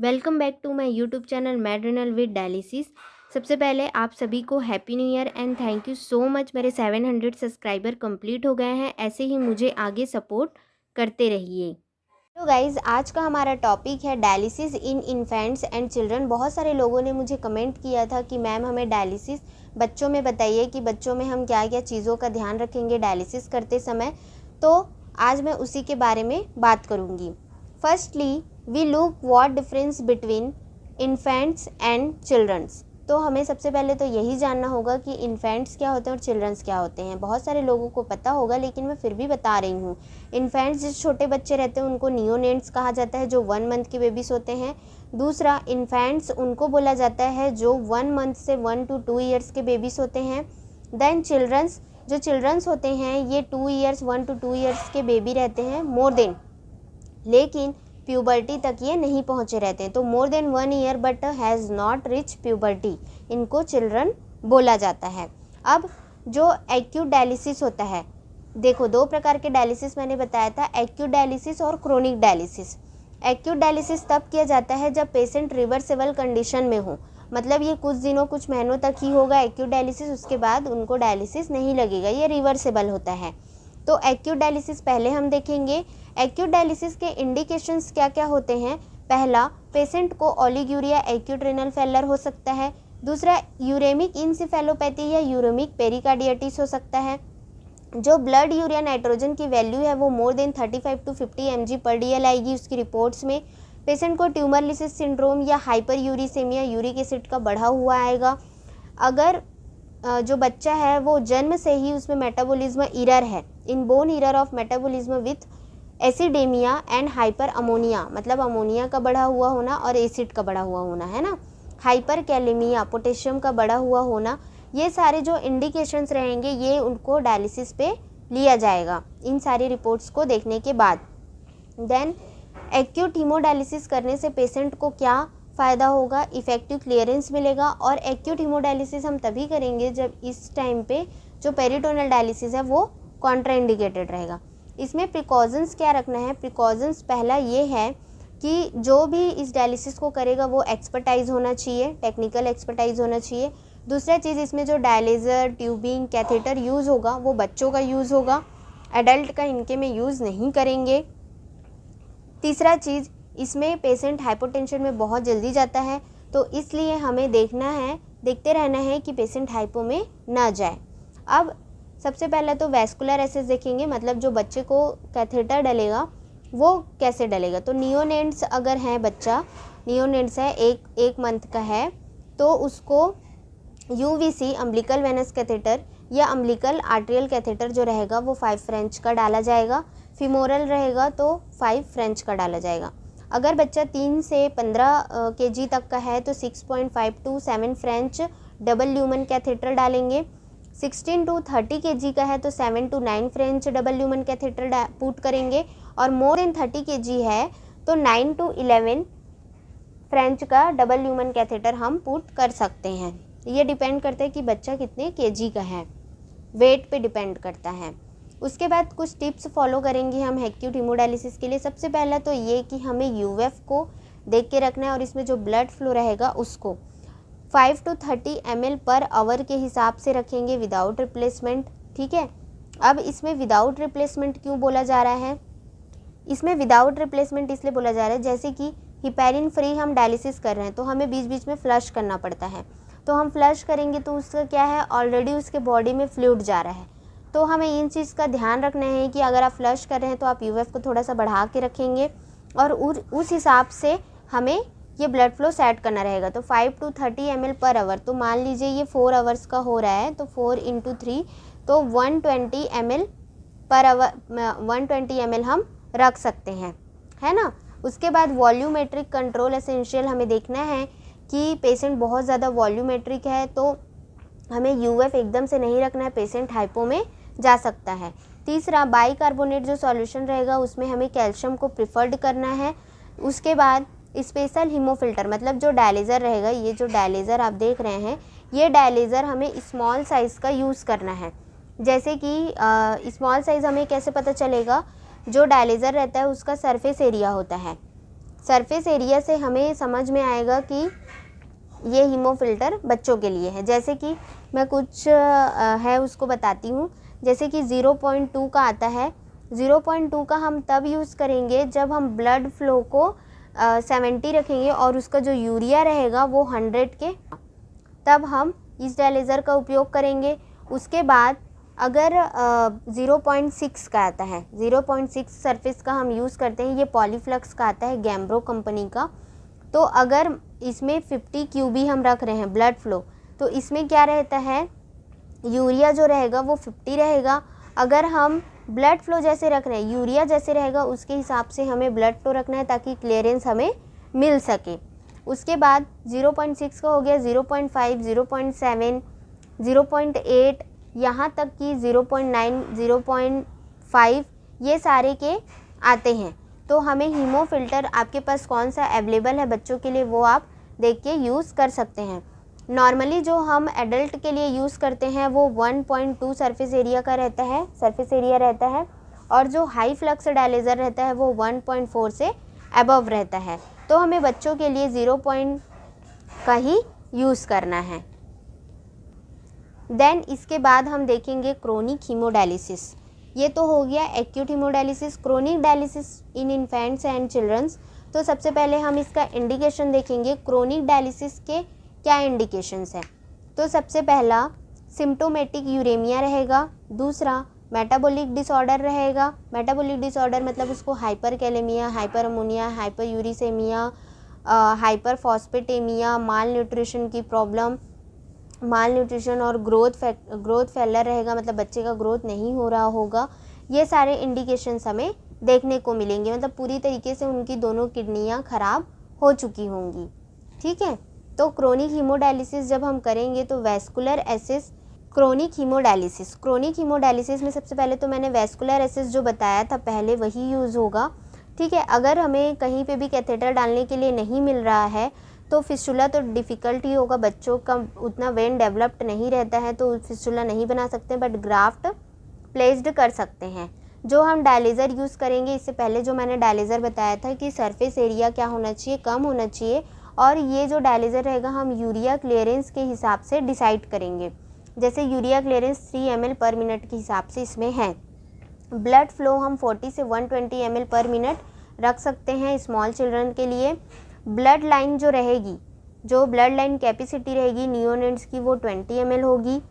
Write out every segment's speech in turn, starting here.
Welcome back to my YouTube channel मैडरिनल with dialysis. सबसे पहले आप सभी को happy new year and thank you so much. मेरे 700 सब्सक्राइबर कंप्लीट हो गए हैं, ऐसे ही मुझे आगे सपोर्ट करते रहिए। तो गाइज़, आज का हमारा टॉपिक है dialysis in infants and children. बहुत सारे लोगों ने मुझे कमेंट किया था कि मैम हमें डायलिसिस बच्चों में बताइए कि बच्चों में हम क्या क्या चीज़ों का ध्यान रखेंगे डायलिसिस करते समय। तो आज मैं उसी के बारे में बात करूँगी। Firstly we look what difference between infants and childrens. तो हमें सबसे पहले तो यही जानना होगा कि इन्फेंट्स क्या होते हैं और चिल्ड्रंस क्या होते हैं। बहुत सारे लोगों को पता होगा, लेकिन मैं फिर भी बता रही हूँ। इन्फेंट्स जो छोटे बच्चे रहते हैं उनको नियोनेट्स कहा जाता है, जो 1 मंथ के बेबीज़ होते हैं। दूसरा, इन्फेंट्स उनको बोला जाता है जो 1 मंथ से 1 to 2 ईयर्स के बेबीज़ होते हैं। देन चिल्ड्रंस, जो चिल्ड्रंस होते हैं ये 2 ईयर्स 1 to 2 ईयर्स के बेबी रहते हैं मोर देन, लेकिन प्यूबर्टी तक ये नहीं पहुँचे रहते हैं। तो more than 1 year but has not rich puberty, इनको चिल्ड्रन बोला जाता है। अब जो एक्यूट डायलिसिस होता है, देखो 2 प्रकार के डायलिसिस मैंने बताया था, एक्यूट डायलिसिस और क्रोनिक डायलिसिस। एक्यूट डायलिसिस तब किया जाता है जब पेशेंट रिवर्सेबल कंडीशन में हो, मतलब ये कुछ दिनों कुछ महीनों तक ही होगा एक्यूट डायलिसिस, उसके बाद उनको डायलिसिस नहीं लगेगा, ये रिवर्सेबल होता है। तो एक्यूट डायलिसिस पहले हम देखेंगे। एक्यूट डायलिसिस के इंडिकेशंस क्या क्या होते हैं। पहला, पेशेंट को ओलिगुरिया एक्यूट रेनल फेलर हो सकता है। दूसरा, यूरेमिक इंसेफेलोपैथी या यूरेमिक पेरिकार्डियटिस हो सकता है। जो ब्लड यूरिया नाइट्रोजन की वैल्यू है वो मोर देन 35 to 50 mg/dl आएगी उसकी रिपोर्ट्स में। पेशेंट को ट्यूमर लिसिस सिंड्रोम या हाइपर यूरिसेमिया, यूरिक एसिड का बढ़ा हुआ आएगा। अगर जो बच्चा है वो जन्म से ही उसमें मेटाबॉलिज्म इरर है, inborn error of metabolism with acidemia and hyper ammonia, मतलब अमोनिया का बढ़ा हुआ होना और एसिड का बढ़ा हुआ होना, है ना। हाइपर कैलेमिया, पोटेशियम का बढ़ा हुआ होना, ये सारे जो इंडिकेशंस रहेंगे ये उनको डायलिसिस पे लिया जाएगा इन सारी रिपोर्ट्स को देखने के बाद। देन एक्यूट हीमोडायलिसिस करने से पेशेंट को क्या फ़ायदा होगा, इफ़ेक्टिव क्लियरेंस मिलेगा। और एक्यूट हीमोडायलिसिस हम तभी करेंगे जब इस टाइम पे जो पेरिटोनल डायलिसिस है वो कॉन्ट्राइंडिकेटेड रहेगा। इसमें प्रिकॉशंस क्या रखना है। प्रिकॉशंस पहला ये है कि जो भी इस डायलिसिस को करेगा वो एक्सपर्टाइज होना चाहिए, टेक्निकल एक्सपर्टाइज होना चाहिए। दूसरा चीज़, इसमें जो डायलिज़र, ट्यूबिंग, कैथेटर यूज़ होगा वो बच्चों का यूज़ होगा, एडल्ट का इनके में यूज़ नहीं करेंगे। तीसरा चीज़, इसमें पेशेंट हाइपोटेंशन में बहुत जल्दी जाता है, तो इसलिए हमें देखते रहना है कि पेशेंट हाइपो में ना जाए। अब सबसे पहले तो वैस्कुलर एसेस देखेंगे, मतलब जो बच्चे को कैथेटर डलेगा वो कैसे डलेगा। तो नियोनेट्स अगर है बच्चा, नियोनेट्स है, एक मंथ का है, तो उसको यूवीसी अम्बिलिकल वेनस कैथेटर या अम्बिलिकल आर्टेरियल कैथेटर जो रहेगा वो 5 फ्रेंच का डाला जाएगा। फीमोरल रहेगा तो 5 फ्रेंच का डाला जाएगा। अगर बच्चा 3 से 15 kg तक का है तो 6.5 to 7 French double lumen catheter डालेंगे। 16 to 30 kg का है तो 7 to 9 French double lumen catheter put करेंगे। और मोर देन 30 kg है तो 9 to 11 फ्रेंच का डबल ल्यूमन कैथेटर हम पुट कर सकते हैं। ये डिपेंड करता है कि बच्चा कितने केजी का है, वेट पे डिपेंड करता है। उसके बाद कुछ टिप्स फॉलो करेंगे हम एक्यूट हीमोडायलिसिस के लिए। सबसे पहला तो ये कि हमें यूएफ को देख के रखना है और इसमें जो ब्लड फ्लो रहेगा उसको 5 to 30 ml पर आवर के हिसाब से रखेंगे विदाउट रिप्लेसमेंट, ठीक है। अब इसमें विदाउट रिप्लेसमेंट क्यों बोला जा रहा है, इसमें विदाउट रिप्लेसमेंट इसलिए बोला जा रहा है जैसे कि हिपैरिन फ्री हम डायलिसिस कर रहे हैं तो हमें बीच बीच में फ्लश करना पड़ता है। तो हम फ्लश करेंगे तो उसका क्या है, ऑलरेडी उसके बॉडी में फ्लूइड जा रहा है। तो हमें इन चीज़ का ध्यान रखना है कि अगर आप फ्लश कर रहे हैं तो आप यूएफ को थोड़ा सा बढ़ा के रखेंगे और उस हिसाब से हमें ये ब्लड फ्लो सेट करना रहेगा। तो 5 to 30 ml पर आवर, तो मान लीजिए ये 4 आवर्स का हो रहा है तो 4 into 3 तो 120 ml पर आवर, 120 ml हम रख सकते हैं, है ना। उसके बाद वॉल्यूमेट्रिक कंट्रोल एसेंशियल, हमें देखना है कि पेशेंट बहुत ज़्यादा वॉल्यूमेट्रिक है तो हमें यूएफ एकदम से नहीं रखना है, पेशेंट हाइपो में जा सकता है। तीसरा, बाइकार्बोनेट जो सॉल्यूशन रहेगा उसमें हमें कैल्शियम को प्रिफर्ड करना है। उसके बाद स्पेशल हीमोफिल्टर, मतलब जो डायलिज़र रहेगा, ये जो डायलिज़र आप देख रहे हैं ये डायलिज़र हमें स्मॉल साइज़ का यूज़ करना है। जैसे कि स्मॉल साइज़ हमें कैसे पता चलेगा, जो डायलिज़र रहता है उसका सरफेस एरिया होता है, सरफेस एरिया से हमें समझ में आएगा कि ये हीमोफिल्टर बच्चों के लिए है। जैसे कि मैं कुछ है उसको बताती हूँ। जैसे कि 0.2 का आता है। 0.2 का हम तब यूज़ करेंगे जब हम ब्लड फ्लो को 70 रखेंगे और उसका जो यूरिया रहेगा वो 100 के, तब हम इस डायलेज़र का उपयोग करेंगे। उसके बाद अगर 0.6 का आता है, 0.6 सरफेस का हम यूज़ करते हैं। ये पॉलीफ्लक्स का आता है, गैम्ब्रो कंपनी का। तो अगर इसमें 50 क्यूबी हम रख रहे हैं ब्लड फ्लो, तो इसमें क्या रहता है, यूरिया जो रहेगा वो 50 रहेगा। अगर हम ब्लड फ्लो जैसे रख रहे हैं, यूरिया जैसे रहेगा उसके हिसाब से हमें ब्लड फ्लो रखना है ताकि क्लियरेंस हमें मिल सके। उसके बाद 0.6 का हो गया, 0.5, 0.7, 0.8, यहाँ तक कि 0.9, 0.5 ये सारे के आते हैं। तो हमें हीमोफिल्टर आपके पास कौन सा अवेलेबल है बच्चों के लिए वो आप देख के यूज़ कर सकते हैं। नॉर्मली जो हम एडल्ट के लिए यूज़ करते हैं वो 1.2 सरफेस एरिया का रहता है, सरफेस एरिया रहता है। और जो हाई फ्लक्स डायलेज़र रहता है वो 1.4 से अबव रहता है। तो हमें बच्चों के लिए 0 का ही यूज़ करना है। देन इसके बाद हम देखेंगे क्रोनिक हीमोडायलिसिस। ये तो हो गया acute haemodialysis. Chronic dialysis in infants and childrens. तो सबसे पहले हम इसका इंडिकेशन देखेंगे। क्रोनिक डायलिसिस के क्या इंडिकेशंस हैं? तो सबसे पहला सिम्प्टोमेटिक यूरेमिया रहेगा। दूसरा मेटाबॉलिक डिसऑर्डर रहेगा। मेटाबॉलिक डिसऑर्डर मतलब उसको hyperkalemia, hyper ammonia, hyper uricemia, hyper phosphatemia, malnutrition की प्रॉब्लम, माल न्यूट्रिशन और ग्रोथ फेलर रहेगा, मतलब बच्चे का ग्रोथ नहीं हो रहा होगा। ये सारे इंडिकेशंस हमें देखने को मिलेंगे, मतलब पूरी तरीके से उनकी दोनों किडनियाँ ख़राब हो चुकी होंगी। ठीक है। तो क्रोनिक हीमोडायलिसिस जब हम करेंगे तो वैस्कुलर एसिस, क्रोनिक हीमोडायलिसिस में सबसे पहले तो मैंने वैस्कुलर एसिस जो बताया था पहले वही यूज़ होगा। ठीक है। अगर हमें कहीं पे भी कैथेटर डालने के लिए नहीं मिल रहा है तो फिस्टुला तो डिफ़िकल्ट ही होगा, बच्चों का उतना वेन डेवलप्ड नहीं रहता है तो फिस्टुला नहीं बना सकते, बट ग्राफ्ट प्लेस्ड कर सकते हैं। जो हम डायलेज़र यूज़ करेंगे, इससे पहले जो मैंने डायलेज़र बताया था कि सरफेस एरिया क्या होना चाहिए, कम होना चाहिए। और ये जो डायलेज़र रहेगा हम यूरिया क्लियरेंस के हिसाब से डिसाइड करेंगे। जैसे यूरिया क्लियरेंस 3 ml पर मिनट के हिसाब से इसमें है। ब्लड फ्लो हम 40 से 120 ml पर मिनट रख सकते हैं स्मॉल चिल्ड्रन के लिए। ब्लड लाइन जो रहेगी, जो ब्लड लाइन कैपेसिटी रहेगी नियोनेट्स की वो 20 ml होगी,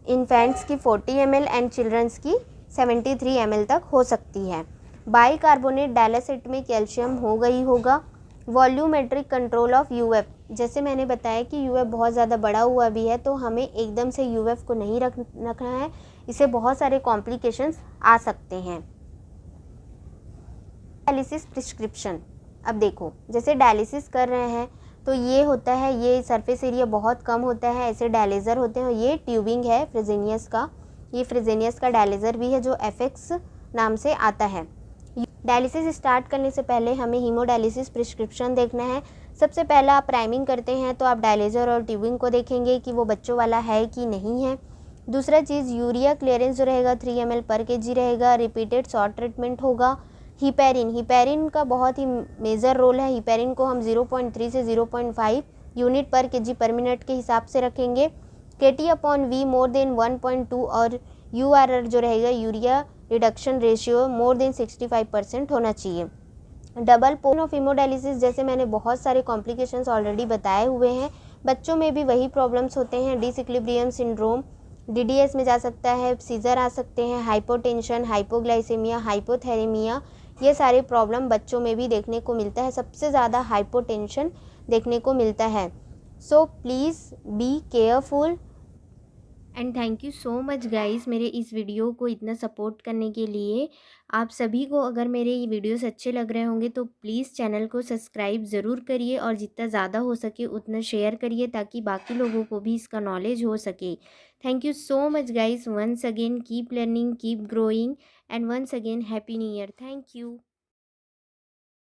इन्फेंट्स की 40 ml एंड चिल्ड्रंस की 73 ml तक हो सकती है। बाइकार्बोनेट डायलासेट में कैल्शियम होगा ही होगा। वॉल्यूमेट्रिक कंट्रोल ऑफ यूएफ, जैसे मैंने बताया कि यूएफ बहुत ज़्यादा बड़ा हुआ भी है तो हमें एकदम से यूएफ को नहीं रखना है, इससे बहुत सारे कॉम्प्लिकेशंस आ सकते हैं। डायलिसिस प्रिस्क्रिप्शन, अब देखो जैसे डायलिसिस कर रहे हैं तो ये होता है, ये सरफेस एरिया बहुत कम होता है, ऐसे डायलेज़र होते हैं। ये ट्यूबिंग है फ्रेजेनियस का, ये फ्रेजेनियस का डायलेज़र भी है जो एफएक्स नाम से आता है। डायलिसिस स्टार्ट करने से पहले हमें हीमोडायलिसिस प्रिस्क्रिप्शन देखना है। सबसे पहला आप प्राइमिंग करते हैं तो आप डायलेज़र और ट्यूबिंग को देखेंगे कि वो बच्चों वाला है कि नहीं है। दूसरा चीज़ यूरिया क्लियरेंस जो रहेगा 3 ml पर kg रहेगा। रिपीटेड शॉर्ट ट्रीटमेंट होगा। हिपैरिन का बहुत ही मेजर रोल है। हिपैरिन को हम 0.3 से 0.5 यूनिट पर kg पर मिनट के हिसाब से रखेंगे। KT/V मोर देन 1.2 और URR जो रहेगा urea reduction ratio more than 65% होना चाहिए। डबल पोन ऑफ हीमोडायलिसिस, जैसे मैंने बहुत सारे कॉम्प्लिकेशंस ऑलरेडी बताए हुए हैं, बच्चों में भी वही प्रॉब्लम्स होते हैं। डिसइक्विलिब्रियम सिंड्रोम, DDS में जा सकता है, सीजर आ सकते हैं, हाइपोटेंशन, हाइपोग्लाइसेमिया, हाइपोथैलेमिया, ये सारे प्रॉब्लम बच्चों में भी देखने को मिलता है। सबसे ज़्यादा हाइपोटेंशन देखने को मिलता है। So please be careful and thank you so much guys मेरे इस वीडियो को इतना सपोर्ट करने के लिए। आप सभी को अगर मेरे ये वीडियोस अच्छे लग रहे होंगे तो प्लीज़ चैनल को सब्सक्राइब ज़रूर करिए और जितना ज़्यादा हो सके उतना शेयर करिए ताकि बाकी लोगों को भी इसका नॉलेज हो सके। Thank you so much guys, once again keep learning, keep growing and once again happy new year. Thank you.